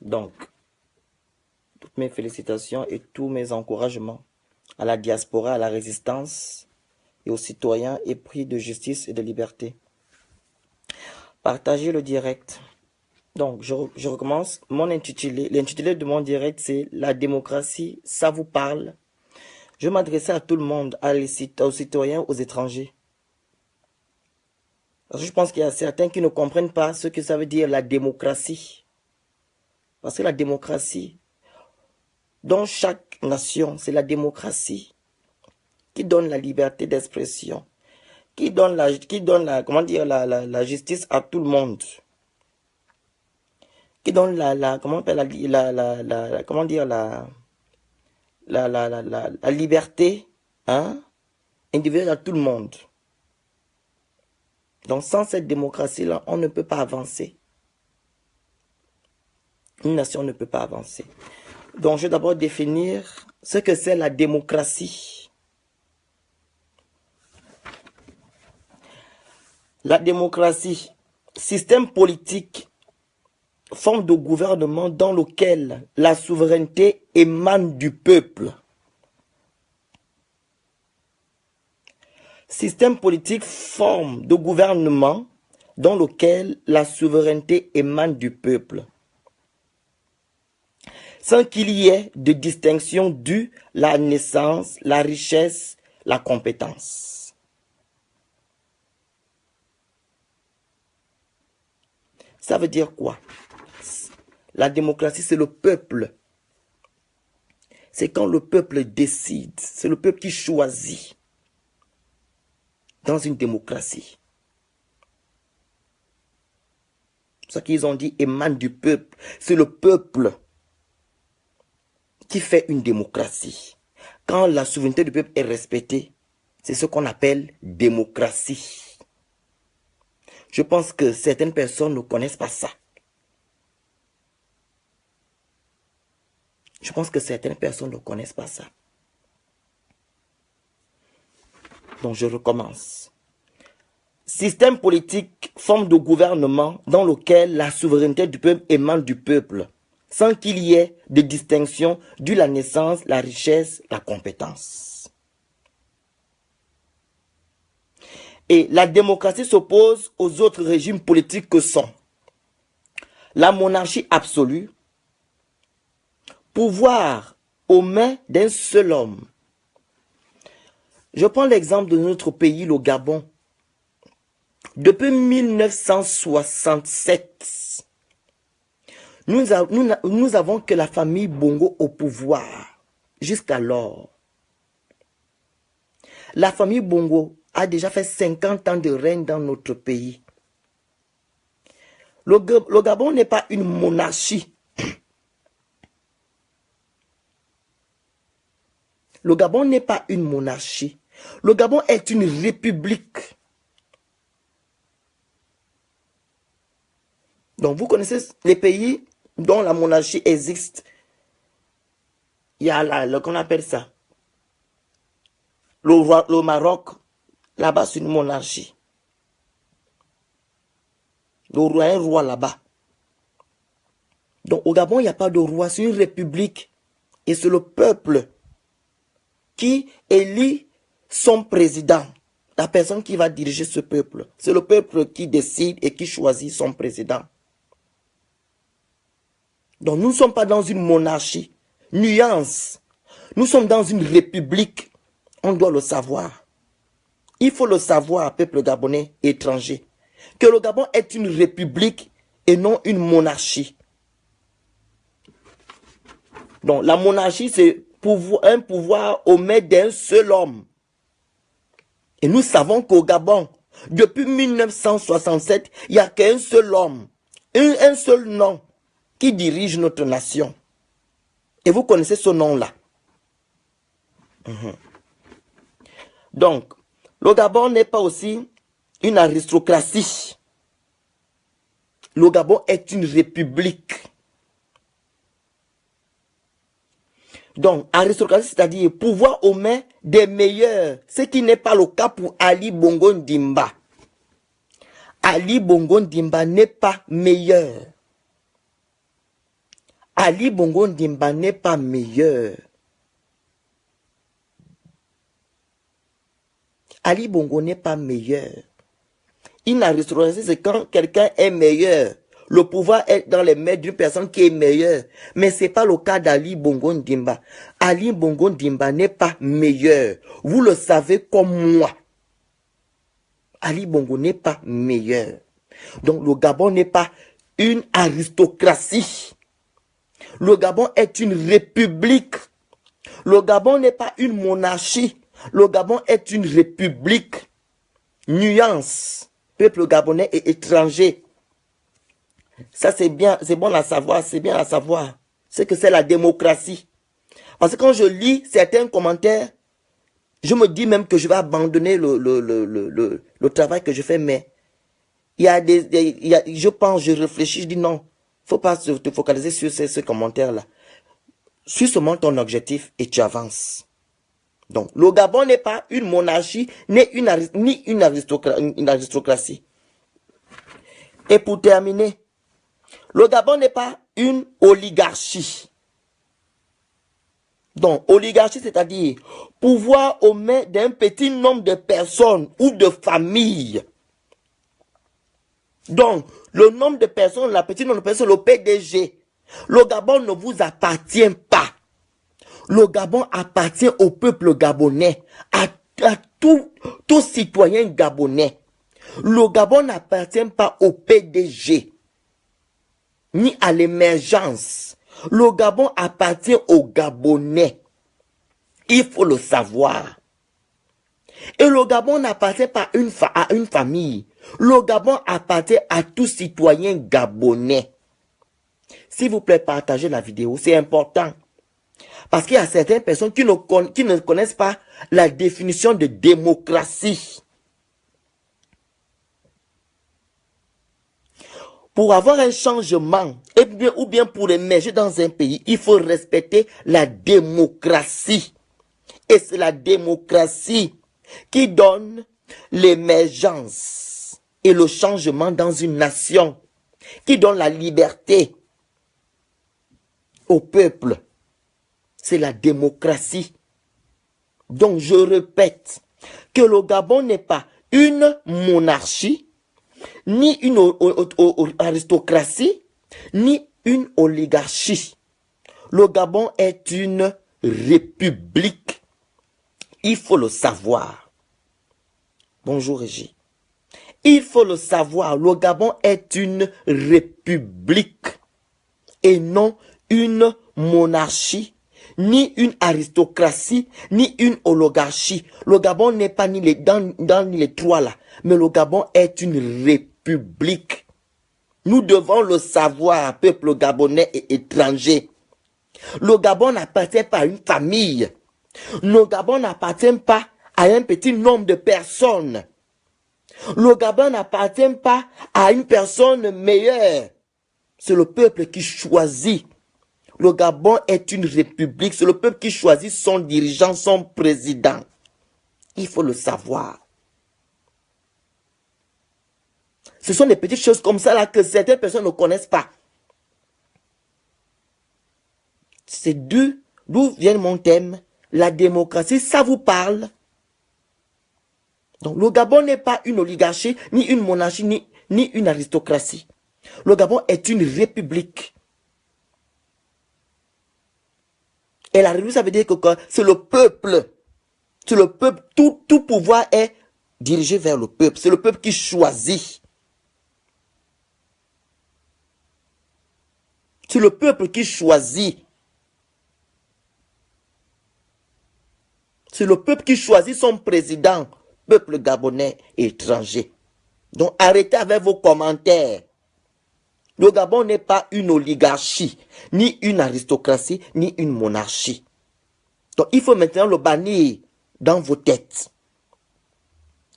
Donc, toutes mes félicitations et tous mes encouragements à la diaspora, à la résistance et aux citoyens épris de justice et de liberté. Partagez le direct. Donc, je recommence. L'intitulé de mon direct, c'est La démocratie, ça vous parle? Je m'adressais à tout le monde, aux citoyens, aux étrangers. Parce que je pense qu'il y a certains qui ne comprennent pas ce que ça veut dire la démocratie. Parce que la démocratie, dans chaque nation, c'est la démocratie qui donne la liberté d'expression, qui donne comment dire, la justice à tout le monde, qui donne comment on appelle comment dire, la liberté, hein, individuelle à tout le monde. Donc sans cette démocratie-là, on ne peut pas avancer. Une nation ne peut pas avancer. Donc je vais d'abord définir ce que c'est la démocratie. La démocratie, système politique, forme de gouvernement dans lequel la souveraineté émane du peuple. Système politique, forme de gouvernement dans lequel la souveraineté émane du peuple. Sans qu'il y ait de distinction due la naissance, la richesse, la compétence. Ça veut dire quoi? La démocratie, c'est le peuple. C'est quand le peuple décide. C'est le peuple qui choisit. Dans une démocratie. Ce qu'ils ont dit émane du peuple. C'est le peuple qui fait une démocratie. Quand la souveraineté du peuple est respectée, c'est ce qu'on appelle démocratie. Je pense que certaines personnes ne connaissent pas ça. Je pense que certaines personnes ne connaissent pas ça. Donc je recommence. Système politique, forme de gouvernement dans lequel la souveraineté du peuple émane du peuple, sans qu'il y ait de distinction due la naissance, la richesse, la compétence. Et la démocratie s'oppose aux autres régimes politiques que sont la monarchie absolue, pouvoir aux mains d'un seul homme. Je prends l'exemple de notre pays, le Gabon. Depuis 1967, nous avons que la famille Bongo au pouvoir. Jusqu'alors, la famille Bongo a déjà fait 50 ans de règne dans notre pays. Le Gabon n'est pas une monarchie. Le Gabon n'est pas une monarchie. Le Gabon est une république. Donc vous connaissez les pays dont la monarchie existe. Il y a qu'on appelle ça. Le Maroc, là-bas c'est une monarchie. Le roi est un roi là-bas. Donc au Gabon, il n'y a pas de roi, c'est une république. Et c'est le peuple qui élit son président. La personne qui va diriger ce peuple. C'est le peuple qui décide et qui choisit son président. Donc nous ne sommes pas dans une monarchie. Nuance. Nous sommes dans une république. On doit le savoir. Il faut le savoir, peuple gabonais étranger, que le Gabon est une république et non une monarchie. Donc la monarchie, c'est un pouvoir aux mains d'un seul homme. Et nous savons qu'au Gabon, depuis 1967, il n'y a qu'un seul homme, un seul nom qui dirige notre nation. Et vous connaissez ce nom-là. Donc, le Gabon n'est pas aussi une aristocratie. Le Gabon est une république. Donc, aristocratie, c'est-à-dire pouvoir aux mains des meilleurs, ce qui n'est pas le cas pour Ali Bongo Ndimba. Ali Bongo Ndimba n'est pas meilleur. Ali Bongo Ndimba n'est pas meilleur. Ali Bongo n'est pas meilleur. Une aristocratie, c'est quand quelqu'un est meilleur. Le pouvoir est dans les mains d'une personne qui est meilleure. Mais ce n'est pas le cas d'Ali Bongo Ndimba. Ali Bongo Ndimba n'est pas meilleur. Vous le savez comme moi. Ali Bongo n'est pas meilleur. Donc le Gabon n'est pas une aristocratie. Le Gabon est une république. Le Gabon n'est pas une monarchie. Le Gabon est une république. Nuance. Peuple gabonais et étranger. Ça c'est bien, c'est bon à savoir, c'est bien à savoir. C'est que c'est la démocratie. Parce que quand je lis certains commentaires, je me dis même que je vais abandonner le travail que je fais, mais il y a je pense, je réfléchis, je dis non, faut pas te focaliser sur ces commentaires-là. Suis seulement ton objectif et tu avances. Donc, le Gabon n'est pas une monarchie, ni une aristocratie. Et pour terminer, le Gabon n'est pas une oligarchie. Donc, oligarchie, c'est-à-dire pouvoir aux mains d'un petit nombre de personnes ou de familles. Donc, le nombre de personnes, la petite nombre de personnes, le PDG. Le Gabon ne vous appartient pas. Le Gabon appartient au peuple gabonais, à tout citoyen gabonais. Le Gabon n'appartient pas au PDG, ni à l'émergence. Le Gabon appartient aux Gabonais. Il faut le savoir. Et le Gabon n'appartient pas à une famille. Le Gabon appartient à tout citoyen gabonais. S'il vous plaît, partagez la vidéo, c'est important. Parce qu'il y a certaines personnes qui ne connaissent pas la définition de démocratie. Pour avoir un changement, ou bien pour émerger dans un pays, il faut respecter la démocratie. Et c'est la démocratie qui donne l'émergence et le changement dans une nation, qui donne la liberté au peuple. C'est la démocratie. Donc je répète que le Gabon n'est pas une monarchie, ni une aristocratie, ni une oligarchie. Le Gabon est une république. Il faut le savoir. Bonjour Régie. Il faut le savoir, le Gabon est une république et non une monarchie, ni une aristocratie, ni une oligarchie. Le Gabon n'est pas ni dans les trois là, mais le Gabon est une république. Nous devons le savoir, peuple gabonais et étranger. Le Gabon n'appartient pas à une famille. Le Gabon n'appartient pas à un petit nombre de personnes. Le Gabon n'appartient pas à une personne meilleure. C'est le peuple qui choisit. Le Gabon est une république. C'est le peuple qui choisit son dirigeant, son président. Il faut le savoir. Ce sont des petites choses comme ça là que certaines personnes ne connaissent pas. C'est d'où vient mon thème. La démocratie, ça vous parle? Donc le Gabon n'est pas une oligarchie, ni une monarchie, ni une aristocratie. Le Gabon est une république. Et la république, ça veut dire que c'est le peuple. C'est le peuple. Tout pouvoir est dirigé vers le peuple. C'est le peuple qui choisit. C'est le peuple qui choisit. C'est le peuple qui choisit son président. Peuple gabonais et étranger. Donc arrêtez avec vos commentaires. Le Gabon n'est pas une oligarchie, ni une aristocratie, ni une monarchie. Donc il faut maintenant le bannir dans vos têtes.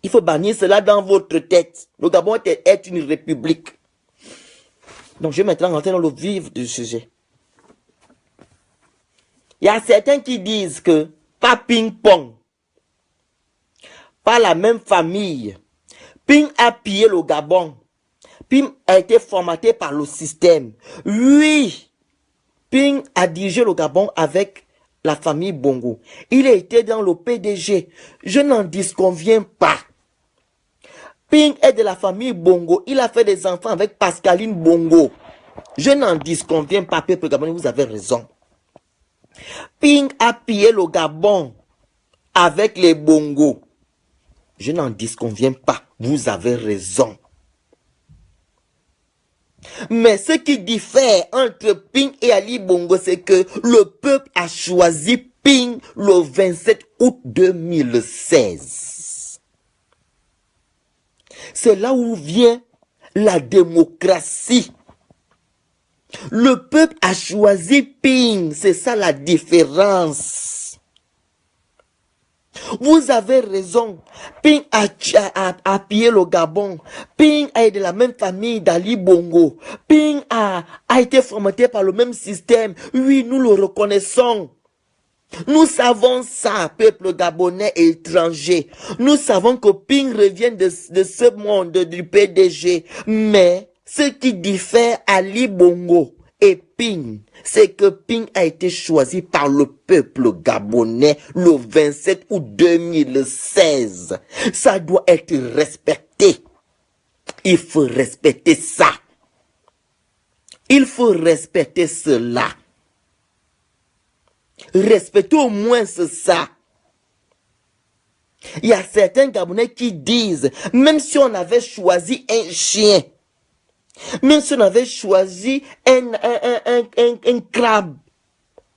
Il faut bannir cela dans votre tête. Le Gabon est une république. Donc je vais maintenant rentrer dans le vif du sujet. Il y a certains qui disent que pas ping-pong, pas la même famille. Ping a pillé le Gabon. Ping a été formaté par le système. Oui, Ping a dirigé le Gabon avec la famille Bongo. Il a été dans le PDG. Je n'en disconviens pas. Ping est de la famille Bongo. Il a fait des enfants avec Pascaline Bongo. Je n'en disconviens pas, peuple gabonais, vous avez raison. Ping a pillé le Gabon avec les Bongo. Je n'en disconviens pas, vous avez raison. Mais ce qui diffère entre Ping et Ali Bongo, c'est que le peuple a choisi Ping le 27 août 2016. C'est là où vient la démocratie. Le peuple a choisi Ping, c'est ça la différence. Vous avez raison. Ping a pillé le Gabon. Ping est de la même famille d'Ali Bongo. Ping a été formaté par le même système. Oui, nous le reconnaissons. Nous savons ça, peuple gabonais et étranger. Nous savons que Ping revient de ce monde du PDG. Mais ce qui diffère Ali Bongo et Ping, c'est que Ping a été choisi par le peuple gabonais le 27 août 2016. Ça doit être respecté. Il faut respecter ça. Il faut respecter cela. Respectez au moins ça. Il y a certains Gabonais qui disent, même si on avait choisi un chien, même si on avait choisi un crabe,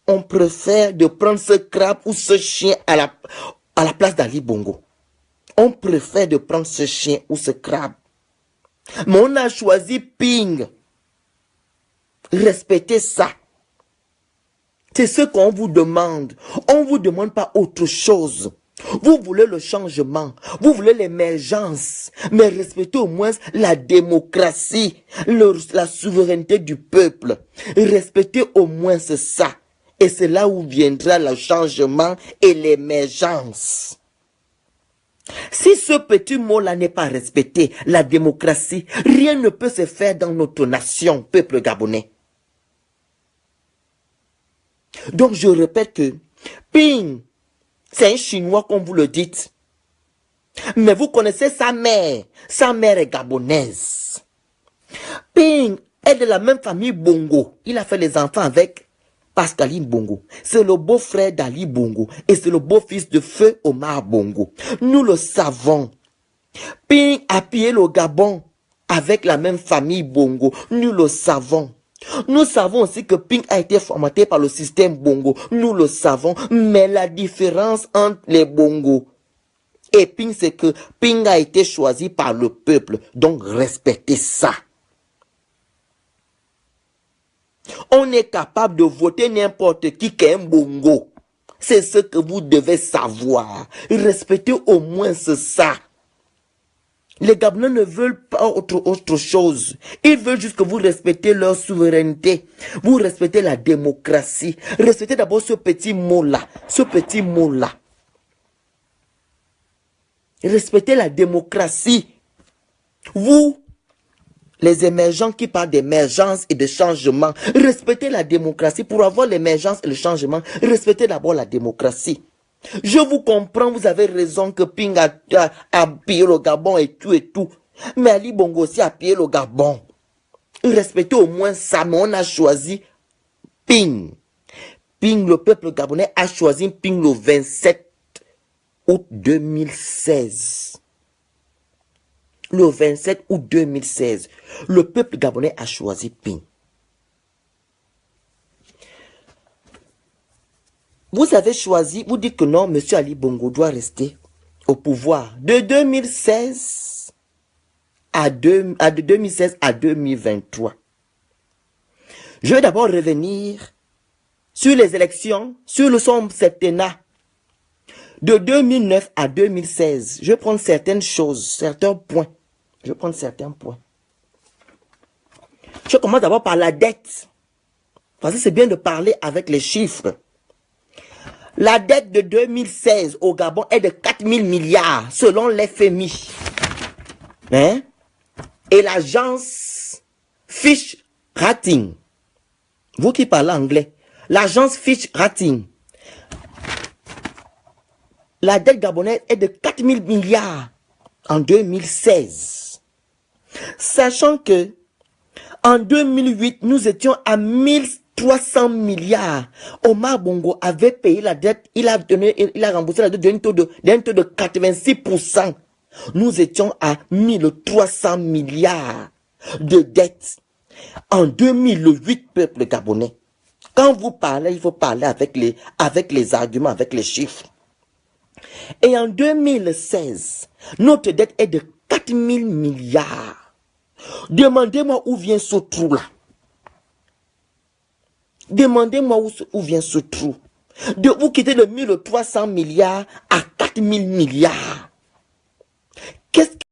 on préfère de prendre ce crabe ou ce chien à la place d'Ali Bongo. On préfère de prendre ce chien ou ce crabe. Mais on a choisi Ping. Respectez ça. C'est ce qu'on vous demande. On ne vous demande pas autre chose. Vous voulez le changement. Vous voulez l'émergence. Mais respectez au moins la démocratie, la souveraineté du peuple. Respectez au moins ça. Et c'est là où viendra le changement et l'émergence. Si ce petit mot-là n'est pas respecté, la démocratie, rien ne peut se faire dans notre nation, peuple gabonais. Donc je répète que Ping, c'est un Chinois comme vous le dites. Mais vous connaissez sa mère. Sa mère est gabonaise. Ping est de la même famille Bongo. Il a fait les enfants avec Pascaline Bongo. C'est le beau-frère d'Ali Bongo. Et c'est le beau-fils de Feu Omar Bongo. Nous le savons. Ping a pillé le Gabon avec la même famille Bongo. Nous le savons. Nous savons aussi que Ping a été formaté par le système Bongo. Nous le savons. Mais la différence entre les Bongo et Ping, c'est que Ping a été choisi par le peuple. Donc respectez ça. On est capable de voter n'importe qui est un Bongo. C'est ce que vous devez savoir. Respectez au moins ça. Les Gabonais ne veulent pas autre chose. Ils veulent juste que vous respectez leur souveraineté. Vous respectez la démocratie. Respectez d'abord ce petit mot-là. Ce petit mot-là. Respectez la démocratie. Vous, les émergents qui parlent d'émergence et de changement, respectez la démocratie. Pour avoir l'émergence et le changement, respectez d'abord la démocratie. Je vous comprends, vous avez raison que Ping a pillé le Gabon et tout. Mais Ali Bongo aussi a pillé le Gabon. Respectez au moins ça, mais on a choisi Ping. Ping, le peuple gabonais a choisi Ping le 27 août 2016. Le 27 août 2016, le peuple gabonais a choisi Ping. Vous avez choisi, vous dites que non, M. Ali Bongo doit rester au pouvoir de 2016 à 2023. Je vais d'abord revenir sur les élections, sur son septennat de 2009 à 2016. Je vais prendre certaines choses, certains points. Je vais prendre certains points. Je commence d'abord par la dette. Parce que c'est bien de parler avec les chiffres. La dette de 2016 au Gabon est de 4 000 milliards selon l'FMI. Hein? Et l'agence Fitch Rating Vous qui parlez anglais, l'agence Fitch Rating, la dette gabonaise est de 4 000 milliards en 2016. Sachant que en 2008, nous étions à 1300 milliards. Omar Bongo avait payé la dette, il a remboursé la dette d'un taux de 86%. Nous étions à 1300 milliards de dettes. En 2008, peuple gabonais, quand vous parlez, il faut parler avec les arguments, avec les chiffres. Et en 2016, notre dette est de 4 000 milliards. Demandez-moi où vient ce trou-là. Demandez-moi où vient ce trou. De vous quitter de 1300 milliards à 4 000 milliards. Qu'est-ce